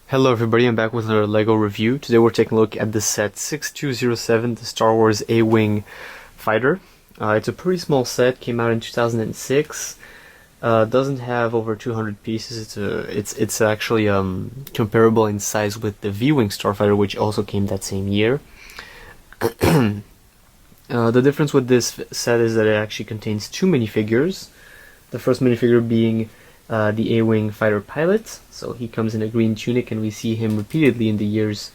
Hello everybody, I'm back with another LEGO review. Today we're taking a look at the set 6207, the Star Wars A-Wing fighter. It's a pretty small set, came out in 2006. Doesn't have over 200 pieces. It's actually comparable in size with the V-Wing Starfighter, which also came that same year. The difference with this set is that it actually contains two minifigures. The first minifigure being the A-Wing fighter pilot. So he comes in a green tunic, and we see him repeatedly in the years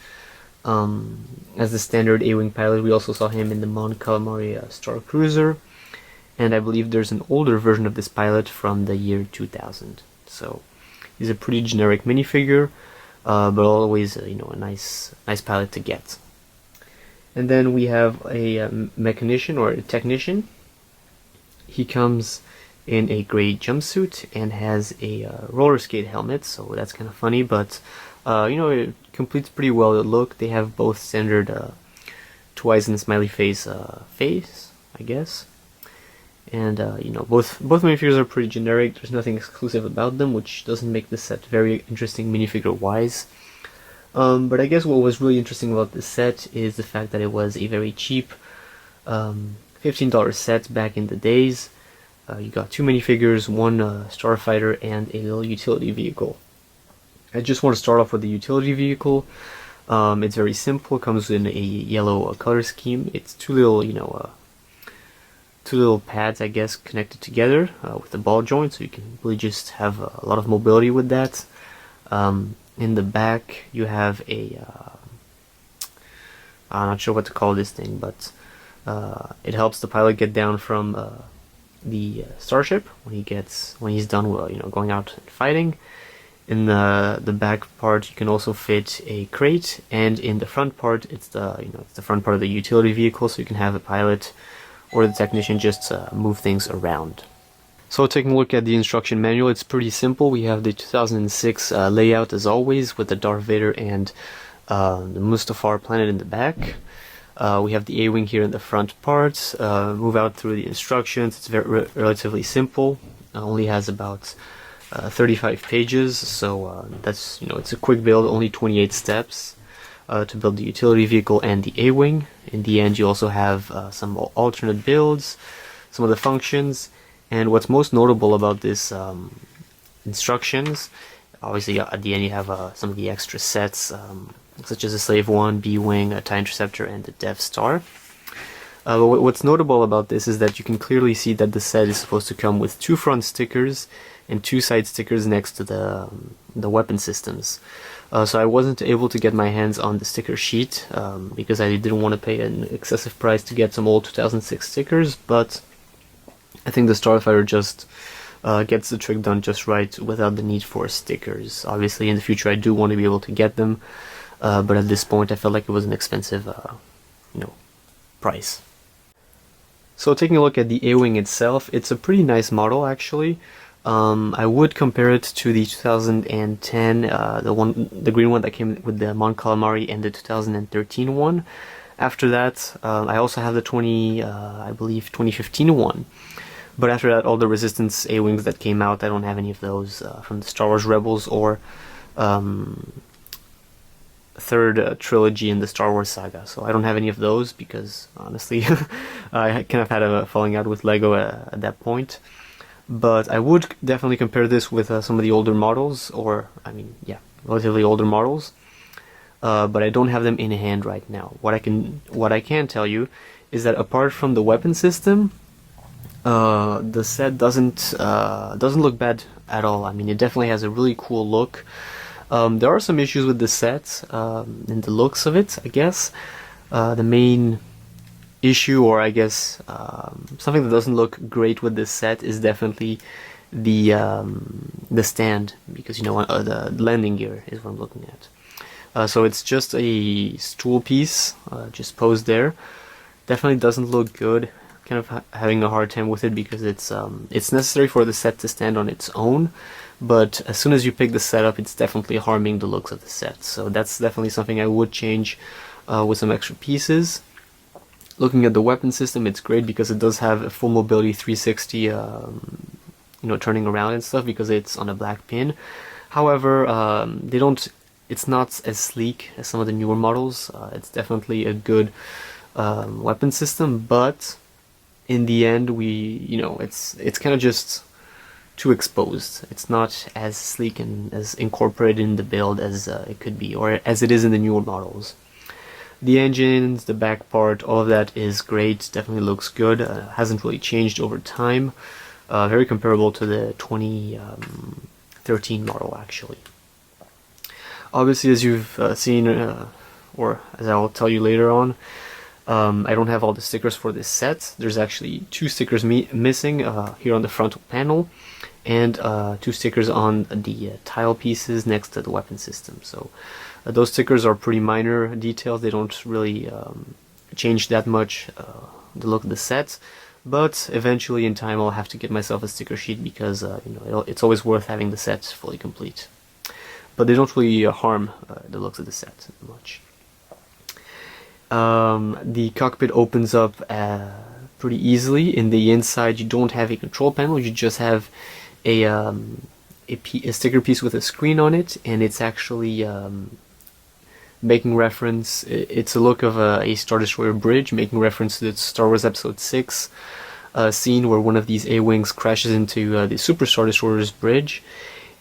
as the standard A-Wing pilot. We also saw him in the Mon Calamari Star Cruiser, and I believe there's an older version of this pilot from the year 2000. So he's a pretty generic minifigure, but always a nice pilot to get. And then we have a mechanician or a technician. He comes in a gray jumpsuit and has a roller skate helmet, so that's kind of funny, but it completes pretty well the look. They have both standard twice and smiley face, I guess, and both minifigures are pretty generic. There's nothing exclusive about them, which doesn't make the set very interesting minifigure wise. But I guess what was really interesting about this set is the fact that it was a very cheap $15 set back in the days. You got two minifigures, one starfighter, and a little utility vehicle. I just want to start off with the utility vehicle. It's very simple. It comes in a yellow color scheme. It's two little pads, I guess, connected together with a ball joint, so you can really just have a lot of mobility with that. In the back, you have a I'm not sure what to call this thing, but it helps the pilot get down from the starship when he's done going out and fighting. In the back part, you can also fit a crate, and in the front part, it's the front part of the utility vehicle, so you can have the pilot or the technician just move things around. So taking a look at the instruction manual, it's pretty simple. We have the 2006 layout as always, with the Darth Vader and the Mustafar planet in the back. We have the A-Wing here in the front part. Move out through the instructions. It's relatively simple. Only has about 35 pages, so that's it's a quick build. Only 28 steps to build the utility vehicle and the A-Wing. In the end, you also have some alternate builds, some of the functions, and what's most notable about this instructions. Obviously, at the end you have some of the extra sets, such as a Slave 1, B-Wing, a TIE Interceptor, and a Death Star. But what's notable about this is that you can clearly see that the set is supposed to come with two front stickers and two side stickers next to the weapon systems. So I wasn't able to get my hands on the sticker sheet because I didn't want to pay an excessive price to get some old 2006 stickers, but I think the Starfighter just gets the trick done just right without the need for stickers. Obviously in the future I do want to be able to get them, but at this point I felt like it was an expensive price. So taking a look at the A-Wing itself, it's a pretty nice model actually. I would compare it to the 2010, the green one that came with the Mon Calamari, and the 2013 one. After that, I also have the I believe 2015 one. But after that, all the Resistance A-Wings that came out, I don't have any of those from the Star Wars Rebels or third trilogy in the Star Wars saga. So I don't have any of those because, honestly, I kind of had a falling out with LEGO at that point. But I would definitely compare this with some of the older models, or, relatively older models. But I don't have them in hand right now. What I can tell you is that apart from the weapon system, the set doesn't look bad at all. I mean, it definitely has a really cool look. There are some issues with the set and the looks of it, I guess. The main issue, or I guess something that doesn't look great with this set, is definitely the stand, because the landing gear is what I'm looking at. So it's just a stool piece, just posed there. Definitely doesn't look good. Kind of having a hard time with it because it's necessary for the set to stand on its own, but as soon as you pick the set up, it's definitely harming the looks of the set. So that's definitely something I would change with some extra pieces. Looking at the weapon system, it's great because it does have a full mobility 360, turning around and stuff, because it's on a black pin. However, it's not as sleek as some of the newer models. It's definitely a good weapon system, but in the end, it's kind of just too exposed. It's not as sleek and as incorporated in the build as it could be, or as it is in the newer models. The engines, the back part, all of that is great. Definitely looks good. Hasn't really changed over time. Very comparable to the 2013 model, actually. Obviously, as you've seen, or as I will tell you later on, I don't have all the stickers for this set. There's actually 2 stickers missing here on the frontal panel, and 2 stickers on the tile pieces next to the weapon system. So those stickers are pretty minor details. They don't really change that much the look of the set, but eventually in time I'll have to get myself a sticker sheet, because it's always worth having the set fully complete. But they don't really harm the looks of the set much. The cockpit opens up pretty easily. In the inside, you don't have a control panel. You just have a sticker piece with a screen on it, and it's actually making reference. It's a look of a Star Destroyer bridge, making reference to the Star Wars Episode 6 scene where one of these A-wings crashes into the Super Star Destroyer's bridge,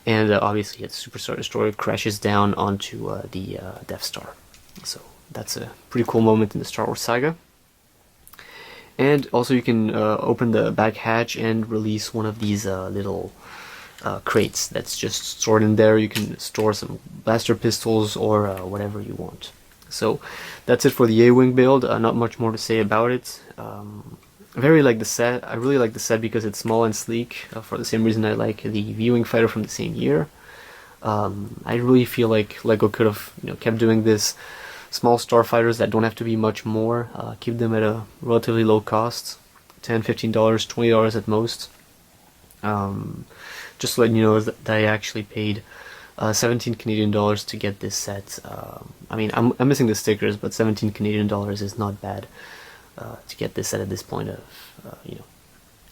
and obviously the Super Star Destroyer crashes down onto the Death Star. So that's a pretty cool moment in the Star Wars saga. And also you can open the back hatch and release one of these little crates that's just stored in there. You can store some blaster pistols or whatever you want. So that's it for the A-Wing build. Not much more to say about it. I really like the set. I really like the set because it's small and sleek, for the same reason I like the V-Wing fighter from the same year. I really feel like LEGO could have kept doing this. Small starfighters that don't have to be much more, keep them at a relatively low cost, $10, $15, $20 at most. Just to let you know that I actually paid 17 Canadian dollars to get this set. I mean, I'm missing the stickers, but 17 Canadian dollars is not bad to get this set at this point of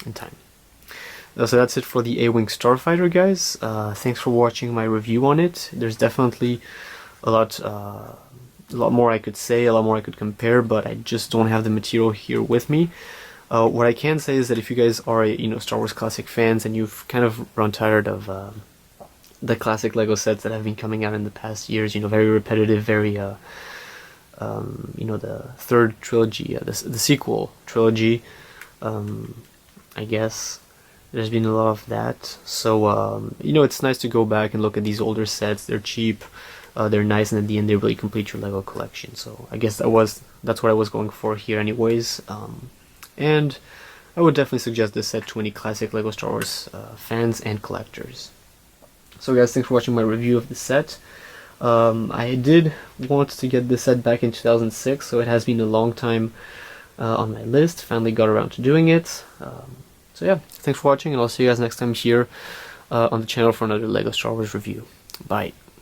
in time. So that's it for the A-Wing Starfighter, guys. Thanks for watching my review on it. There's definitely a lot more I could say, a lot more I could compare, but I just don't have the material here with me. What I can say is that if you guys are Star Wars classic fans and you've kind of grown tired of the classic LEGO sets that have been coming out in the past years, very repetitive, very the third trilogy, the sequel trilogy, I guess there's been a lot of that. So it's nice to go back and look at these older sets. They're cheap. They're nice, and at the end they really complete your LEGO collection. So I guess that's what I was going for here anyways. And I would definitely suggest this set to any classic LEGO Star Wars fans and collectors. So guys, thanks for watching my review of the set. I did want to get this set back in 2006, so it has been a long time on my list. Finally got around to doing it. So yeah, thanks for watching, and I'll see you guys next time here on the channel for another LEGO Star Wars review. Bye.